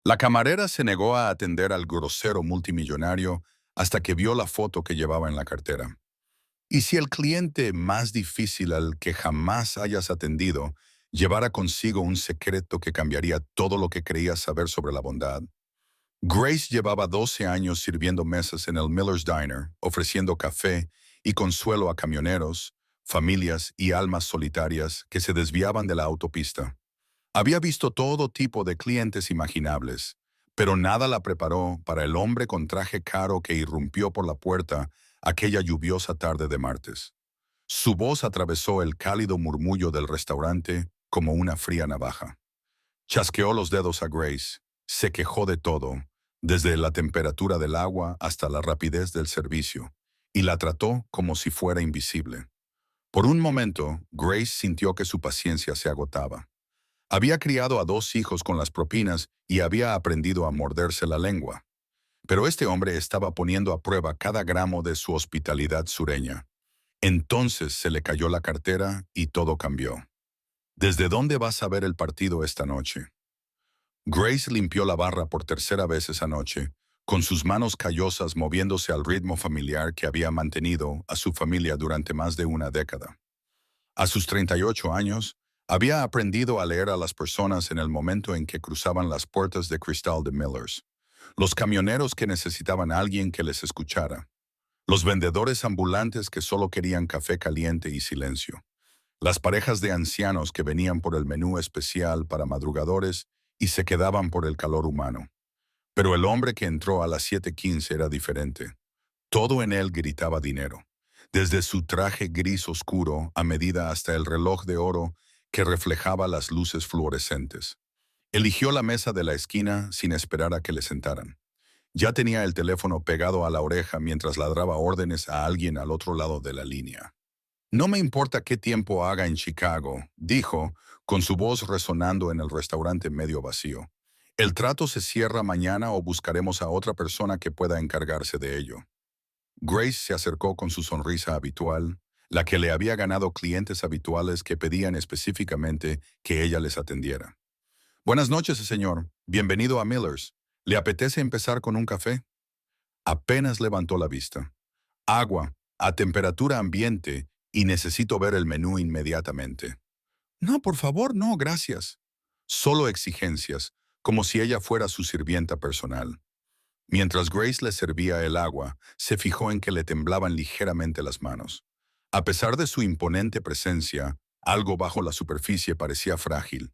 La camarera se negó a atender al grosero multimillonario hasta que vio la foto que llevaba en la cartera. ¿Y si el cliente más difícil al que jamás hayas atendido llevara consigo un secreto que cambiaría todo lo que creías saber sobre la bondad? Grace llevaba 12 años sirviendo mesas en el Miller's Diner, ofreciendo café y consuelo a camioneros, familias y almas solitarias que se desviaban de la autopista. Había visto todo tipo de clientes imaginables, pero nada la preparó para el hombre con traje caro que irrumpió por la puerta aquella lluviosa tarde de martes. Su voz atravesó el cálido murmullo del restaurante como una fría navaja. Chasqueó los dedos a Grace, se quejó de todo, desde la temperatura del agua hasta la rapidez del servicio, y la trató como si fuera invisible. Por un momento, Grace sintió que su paciencia se agotaba. Había criado a 2 hijos con las propinas y había aprendido a morderse la lengua. Pero este hombre estaba poniendo a prueba cada gramo de su hospitalidad sureña. Entonces se le cayó la cartera y todo cambió. ¿Desde dónde vas a ver el partido esta noche? Grace limpió la barra por tercera vez esa noche, con sus manos callosas moviéndose al ritmo familiar que había mantenido a su familia durante más de una década. A sus 38 años, había aprendido a leer a las personas en el momento en que cruzaban las puertas de cristal de Miller's. Los camioneros que necesitaban a alguien que les escuchara. Los vendedores ambulantes que solo querían café caliente y silencio. Las parejas de ancianos que venían por el menú especial para madrugadores y se quedaban por el calor humano. Pero el hombre que entró a las 7:15 era diferente. Todo en él gritaba dinero, desde su traje gris oscuro a medida hasta el reloj de oro que reflejaba las luces fluorescentes. Eligió la mesa de la esquina sin esperar a que le sentaran. Ya tenía el teléfono pegado a la oreja mientras ladraba órdenes a alguien al otro lado de la línea. No me importa qué tiempo haga en Chicago, dijo, con su voz resonando en el restaurante medio vacío. El trato se cierra mañana o buscaremos a otra persona que pueda encargarse de ello. Grace se acercó con su sonrisa habitual, la que le había ganado clientes habituales que pedían específicamente que ella les atendiera. Buenas noches, señor. Bienvenido a Miller's. ¿Le apetece empezar con un café? Apenas levantó la vista. Agua, a temperatura ambiente, y necesito ver el menú inmediatamente. No, por favor, no, gracias. Solo exigencias, como si ella fuera su sirvienta personal. Mientras Grace le servía el agua, se fijó en que le temblaban ligeramente las manos. A pesar de su imponente presencia, algo bajo la superficie parecía frágil.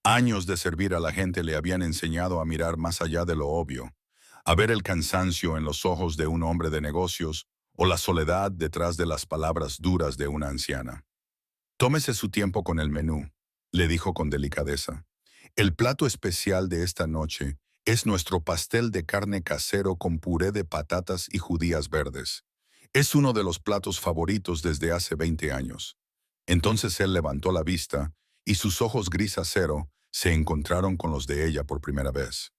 Años de servir a la gente le habían enseñado a mirar más allá de lo obvio, a ver el cansancio en los ojos de un hombre de negocios o la soledad detrás de las palabras duras de una anciana. Tómese su tiempo con el menú, le dijo con delicadeza. El plato especial de esta noche es nuestro pastel de carne casero con puré de patatas y judías verdes. Es uno de los platos favoritos desde hace 20 años. Entonces él levantó la vista y sus ojos gris acero se encontraron con los de ella por primera vez.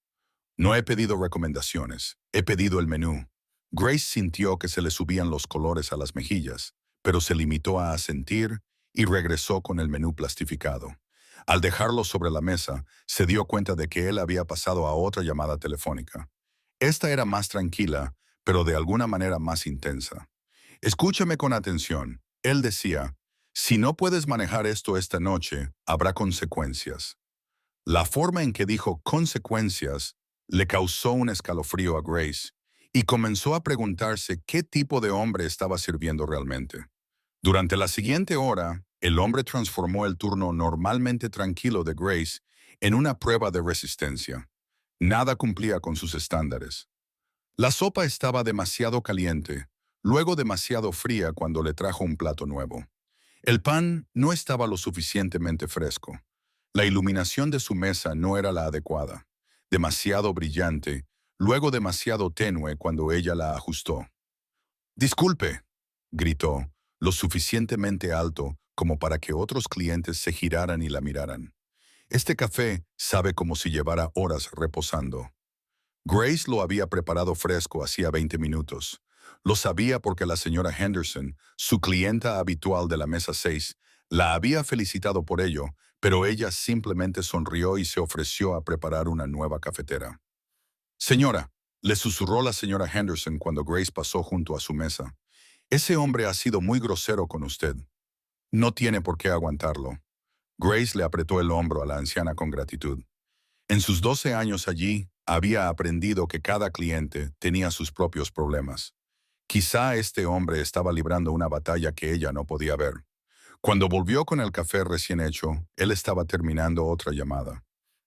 No he pedido recomendaciones, he pedido el menú. Grace sintió que se le subían los colores a las mejillas, pero se limitó a asentir y regresó con el menú plastificado. Al dejarlo sobre la mesa, se dio cuenta de que él había pasado a otra llamada telefónica. Esta era más tranquila, pero de alguna manera más intensa. Escúchame con atención. Él decía, si no puedes manejar esto esta noche, habrá consecuencias. La forma en que dijo consecuencias le causó un escalofrío a Grace y comenzó a preguntarse qué tipo de hombre estaba sirviendo realmente. Durante la siguiente hora, el hombre transformó el turno normalmente tranquilo de Grace en una prueba de resistencia. Nada cumplía con sus estándares. La sopa estaba demasiado caliente, luego demasiado fría cuando le trajo un plato nuevo. El pan no estaba lo suficientemente fresco. La iluminación de su mesa no era la adecuada. Demasiado brillante, luego demasiado tenue cuando ella la ajustó. «Disculpe», gritó, lo suficientemente alto como para que otros clientes se giraran y la miraran. «Este café sabe como si llevara horas reposando». Grace lo había preparado fresco hacía 20 minutos. Lo sabía porque la señora Henderson, su clienta habitual de la mesa 6, la había felicitado por ello, pero ella simplemente sonrió y se ofreció a preparar una nueva cafetera. Señora, le susurró la señora Henderson cuando Grace pasó junto a su mesa. Ese hombre ha sido muy grosero con usted. No tiene por qué aguantarlo. Grace le apretó el hombro a la anciana con gratitud. En sus 12 años allí, había aprendido que cada cliente tenía sus propios problemas. Quizá este hombre estaba librando una batalla que ella no podía ver. Cuando volvió con el café recién hecho, él estaba terminando otra llamada.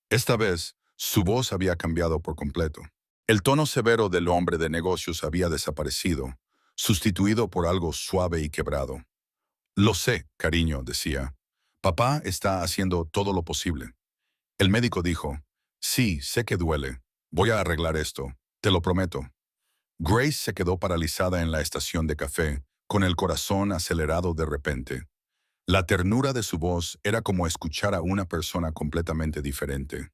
Esta vez, su voz había cambiado por completo. El tono severo del hombre de negocios había desaparecido, sustituido por algo suave y quebrado. Lo sé, cariño, decía. Papá está haciendo todo lo posible. El médico dijo, sí, sé que duele. Voy a arreglar esto, te lo prometo. Grace se quedó paralizada en la estación de café, con el corazón acelerado de repente. La ternura de su voz era como escuchar a una persona completamente diferente.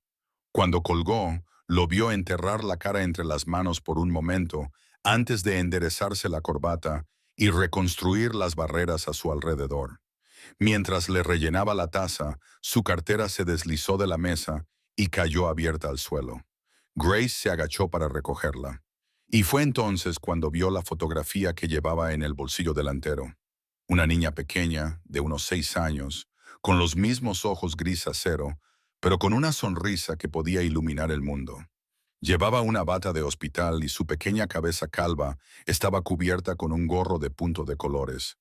Cuando colgó, lo vio enterrar la cara entre las manos por un momento antes de enderezarse la corbata y reconstruir las barreras a su alrededor. Mientras le rellenaba la taza, su cartera se deslizó de la mesa y cayó abierta al suelo. Grace se agachó para recogerla. Y fue entonces cuando vio la fotografía que llevaba en el bolsillo delantero. Una niña pequeña, de unos 6 años, con los mismos ojos gris acero, pero con una sonrisa que podía iluminar el mundo. Llevaba una bata de hospital y su pequeña cabeza calva estaba cubierta con un gorro de punto de colores.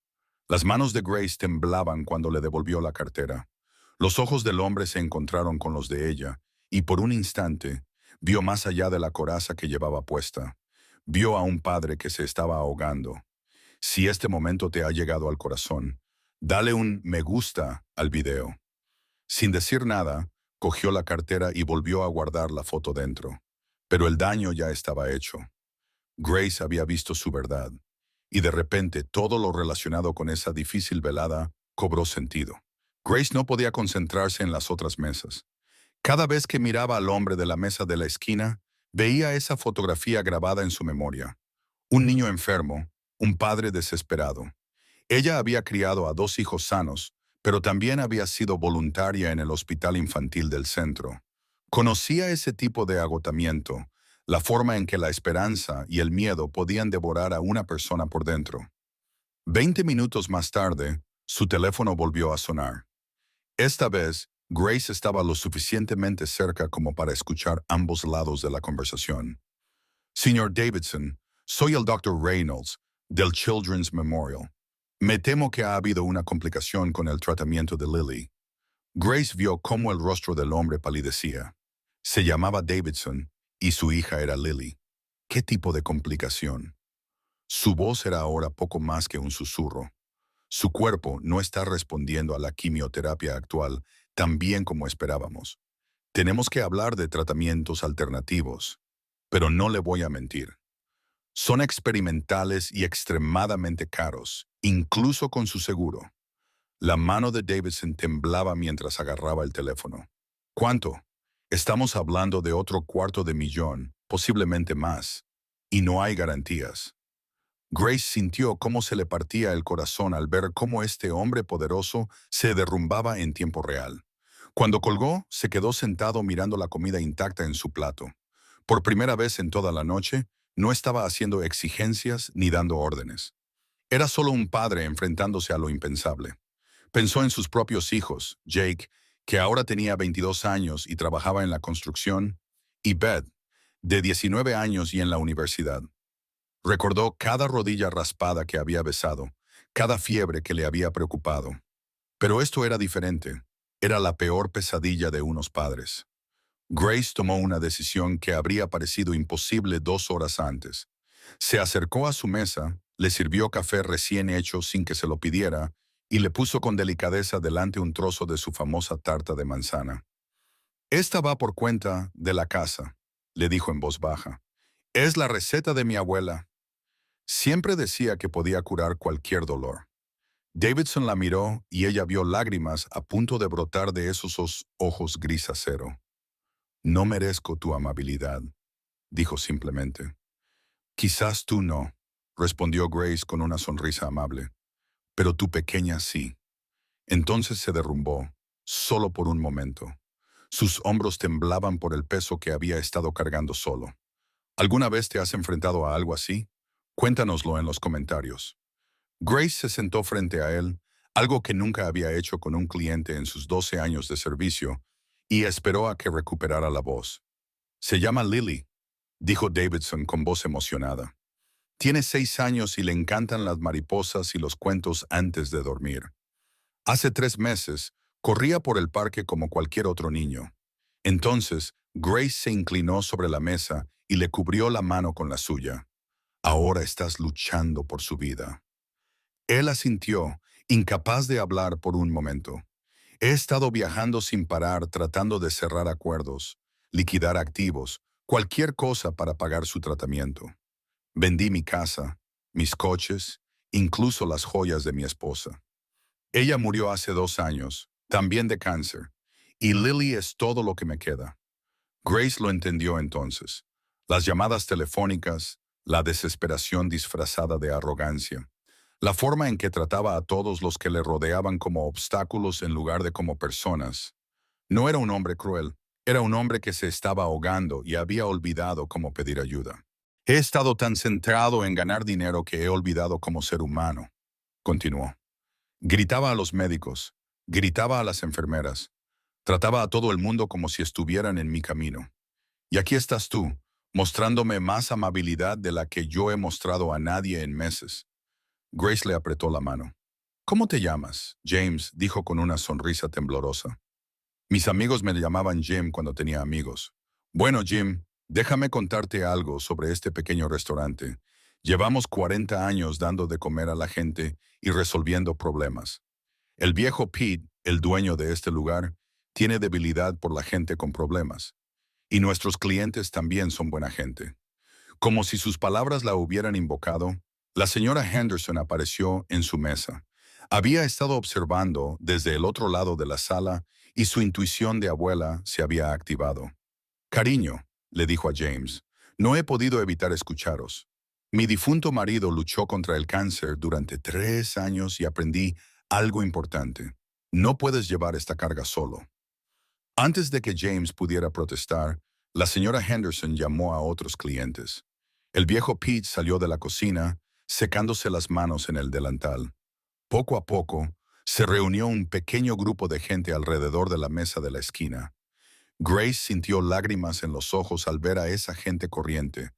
Las manos de Grace temblaban cuando le devolvió la cartera. Los ojos del hombre se encontraron con los de ella, y por un instante vio más allá de la coraza que llevaba puesta. Vio a un padre que se estaba ahogando. Si este momento te ha llegado al corazón, dale un me gusta al video. Sin decir nada, cogió la cartera y volvió a guardar la foto dentro. Pero el daño ya estaba hecho. Grace había visto su verdad, y de repente todo lo relacionado con esa difícil velada cobró sentido. Grace no podía concentrarse en las otras mesas. Cada vez que miraba al hombre de la mesa de la esquina, veía esa fotografía grabada en su memoria. Un niño enfermo, un padre desesperado. Ella había criado a 2 hijos sanos, pero también había sido voluntaria en el hospital infantil del centro. Conocía ese tipo de agotamiento, la forma en que la esperanza y el miedo podían devorar a una persona por dentro. 20 minutos más tarde, su teléfono volvió a sonar. Esta vez, Grace estaba lo suficientemente cerca como para escuchar ambos lados de la conversación. Señor Davidson, soy el Dr. Reynolds, del Children's Memorial. Me temo que ha habido una complicación con el tratamiento de Lily. Grace vio cómo el rostro del hombre palidecía. Se llamaba Davidson y su hija era Lily. ¿Qué tipo de complicación? Su voz era ahora poco más que un susurro. Su cuerpo no está respondiendo a la quimioterapia actual tan bien como esperábamos. Tenemos que hablar de tratamientos alternativos, pero no le voy a mentir. Son experimentales y extremadamente caros, incluso con su seguro. La mano de Davidson temblaba mientras agarraba el teléfono. ¿Cuánto? Estamos hablando de otro $250,000, posiblemente más. Y no hay garantías. Grace sintió cómo se le partía el corazón al ver cómo este hombre poderoso se derrumbaba en tiempo real. Cuando colgó, se quedó sentado mirando la comida intacta en su plato. Por primera vez en toda la noche, no estaba haciendo exigencias ni dando órdenes. Era solo un padre enfrentándose a lo impensable. Pensó en sus propios hijos, Jake, que ahora tenía 22 años y trabajaba en la construcción, y Beth, de 19 años y en la universidad. Recordó cada rodilla raspada que había besado, cada fiebre que le había preocupado. Pero esto era diferente. Era la peor pesadilla de unos padres. Grace tomó una decisión que habría parecido imposible 2 horas antes. Se acercó a su mesa, le sirvió café recién hecho sin que se lo pidiera y le puso con delicadeza delante un trozo de su famosa tarta de manzana. Esta va por cuenta de la casa, le dijo en voz baja. Es la receta de mi abuela. Siempre decía que podía curar cualquier dolor. Davidson la miró y ella vio lágrimas a punto de brotar de esos ojos gris acero. No merezco tu amabilidad, dijo simplemente. Quizás tú no, respondió Grace con una sonrisa amable, pero tu pequeña sí. Entonces se derrumbó, solo por un momento. Sus hombros temblaban por el peso que había estado cargando solo. ¿Alguna vez te has enfrentado a algo así? Cuéntanoslo en los comentarios. Grace se sentó frente a él, algo que nunca había hecho con un cliente en sus 12 años de servicio, y esperó a que recuperara la voz. Se llama Lily, dijo Davidson con voz emocionada. Tiene 6 años y le encantan las mariposas y los cuentos antes de dormir. Hace 3 meses, corría por el parque como cualquier otro niño. Entonces, Grace se inclinó sobre la mesa y le cubrió la mano con la suya. Ahora estás luchando por su vida. Él asintió, incapaz de hablar por un momento. He estado viajando sin parar tratando de cerrar acuerdos, liquidar activos, cualquier cosa para pagar su tratamiento. Vendí mi casa, mis coches, incluso las joyas de mi esposa. Ella murió hace 2 años, también de cáncer, y Lily es todo lo que me queda. Grace lo entendió entonces. Las llamadas telefónicas, la desesperación disfrazada de arrogancia, la forma en que trataba a todos los que le rodeaban como obstáculos en lugar de como personas. No era un hombre cruel, era un hombre que se estaba ahogando y había olvidado cómo pedir ayuda. He estado tan centrado en ganar dinero que he olvidado cómo ser humano, continuó. Gritaba a los médicos, gritaba a las enfermeras, trataba a todo el mundo como si estuvieran en mi camino. Y aquí estás tú, mostrándome más amabilidad de la que yo he mostrado a nadie en meses. Grace le apretó la mano. ¿Cómo te llamas? James dijo con una sonrisa temblorosa. Mis amigos me llamaban Jim cuando tenía amigos. Bueno, Jim, déjame contarte algo sobre este pequeño restaurante. Llevamos 40 años dando de comer a la gente y resolviendo problemas. El viejo Pete, el dueño de este lugar, tiene debilidad por la gente con problemas. Y nuestros clientes también son buena gente. Como si sus palabras la hubieran invocado, la señora Henderson apareció en su mesa. Había estado observando desde el otro lado de la sala y su intuición de abuela se había activado. Cariño, le dijo a James, no he podido evitar escucharos. Mi difunto marido luchó contra el cáncer durante 3 años y aprendí algo importante. No puedes llevar esta carga solo. Antes de que James pudiera protestar, la señora Henderson llamó a otros clientes. El viejo Pete salió de la cocina, secándose las manos en el delantal. Poco a poco, se reunió un pequeño grupo de gente alrededor de la mesa de la esquina. Grace sintió lágrimas en los ojos al ver a esa gente corriente,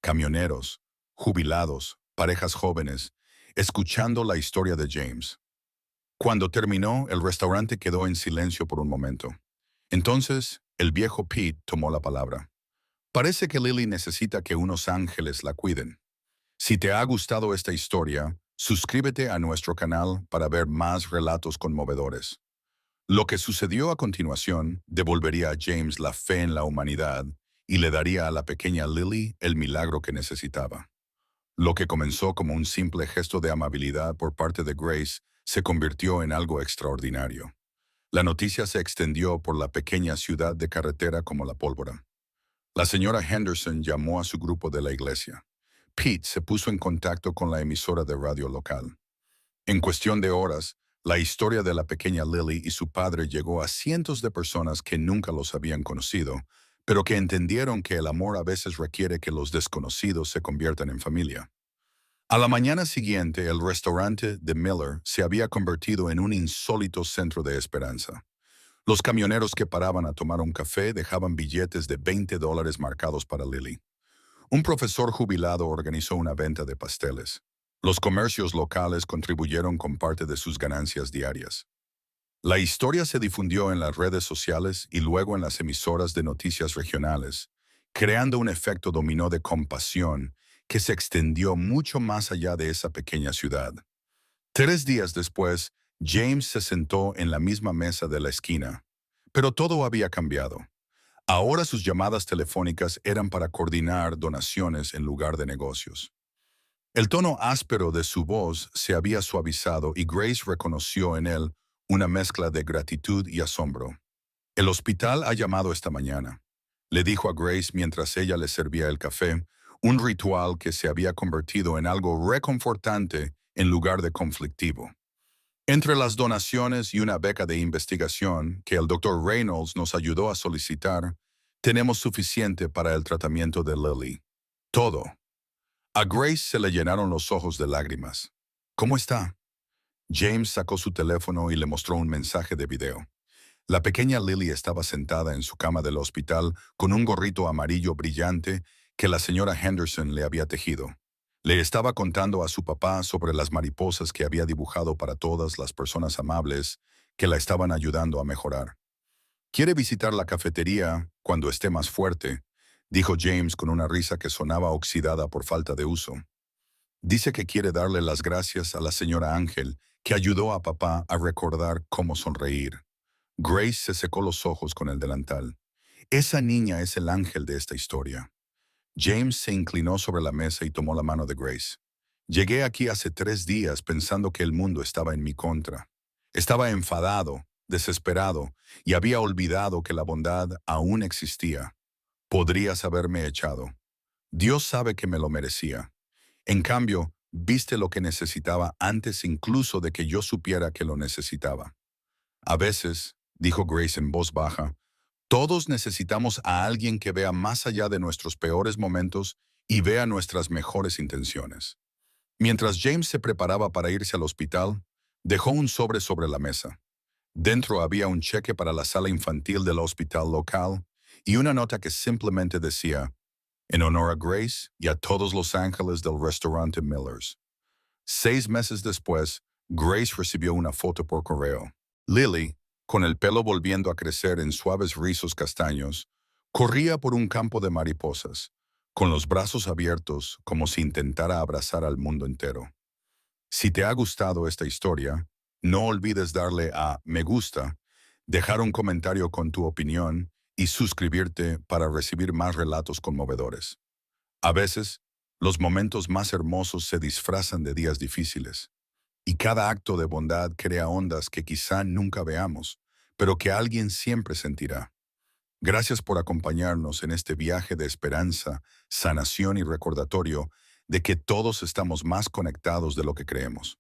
camioneros, jubilados, parejas jóvenes, escuchando la historia de James. Cuando terminó, el restaurante quedó en silencio por un momento. Entonces, el viejo Pete tomó la palabra. Parece que Lily necesita que unos ángeles la cuiden. Si te ha gustado esta historia, suscríbete a nuestro canal para ver más relatos conmovedores. Lo que sucedió a continuación devolvería a James la fe en la humanidad y le daría a la pequeña Lily el milagro que necesitaba. Lo que comenzó como un simple gesto de amabilidad por parte de Grace se convirtió en algo extraordinario. La noticia se extendió por la pequeña ciudad de carretera como la pólvora. La señora Henderson llamó a su grupo de la iglesia. Pete se puso en contacto con la emisora de radio local. En cuestión de horas, la historia de la pequeña Lily y su padre llegó a cientos de personas que nunca los habían conocido, pero que entendieron que el amor a veces requiere que los desconocidos se conviertan en familia. A la mañana siguiente, el restaurante de Miller se había convertido en un insólito centro de esperanza. Los camioneros que paraban a tomar un café dejaban billetes de $20 marcados para Lily. Un profesor jubilado organizó una venta de pasteles. Los comercios locales contribuyeron con parte de sus ganancias diarias. La historia se difundió en las redes sociales y luego en las emisoras de noticias regionales, creando un efecto dominó de compasión que se extendió mucho más allá de esa pequeña ciudad. 3 días después, James se sentó en la misma mesa de la esquina, pero todo había cambiado. Ahora sus llamadas telefónicas eran para coordinar donaciones en lugar de negocios. El tono áspero de su voz se había suavizado y Grace reconoció en él una mezcla de gratitud y asombro. El hospital ha llamado esta mañana, le dijo a Grace mientras ella le servía el café, un ritual que se había convertido en algo reconfortante en lugar de conflictivo. Entre las donaciones y una beca de investigación que el Dr. Reynolds nos ayudó a solicitar, tenemos suficiente para el tratamiento de Lily. Todo. A Grace se le llenaron los ojos de lágrimas. ¿Cómo está? James sacó su teléfono y le mostró un mensaje de video. La pequeña Lily estaba sentada en su cama del hospital con un gorrito amarillo brillante que la señora Henderson le había tejido. Le estaba contando a su papá sobre las mariposas que había dibujado para todas las personas amables que la estaban ayudando a mejorar. «Quiere visitar la cafetería cuando esté más fuerte», dijo James con una risa que sonaba oxidada por falta de uso. Dice que quiere darle las gracias a la señora Ángel, que ayudó a papá a recordar cómo sonreír. Grace se secó los ojos con el delantal. Esa niña es el ángel de esta historia. James se inclinó sobre la mesa y tomó la mano de Grace. Llegué aquí hace 3 días pensando que el mundo estaba en mi contra. Estaba enfadado, desesperado, y había olvidado que la bondad aún existía. Podrías haberme echado. Dios sabe que me lo merecía. En cambio, viste lo que necesitaba antes incluso de que yo supiera que lo necesitaba. A veces, dijo Grace en voz baja, todos necesitamos a alguien que vea más allá de nuestros peores momentos y vea nuestras mejores intenciones. Mientras James se preparaba para irse al hospital, dejó un sobre la mesa. Dentro había un cheque para la sala infantil del hospital local y una nota que simplemente decía, en honor a Grace y a todos los ángeles del restaurante Miller's. 6 meses después, Grace recibió una foto por correo. Lily, con el pelo volviendo a crecer en suaves rizos castaños, corría por un campo de mariposas, con los brazos abiertos como si intentara abrazar al mundo entero. Si te ha gustado esta historia, no olvides darle a me gusta, dejar un comentario con tu opinión y suscribirte para recibir más relatos conmovedores. A veces, los momentos más hermosos se disfrazan de días difíciles, y cada acto de bondad crea ondas que quizá nunca veamos, pero que alguien siempre sentirá. Gracias por acompañarnos en este viaje de esperanza, sanación y recordatorio de que todos estamos más conectados de lo que creemos.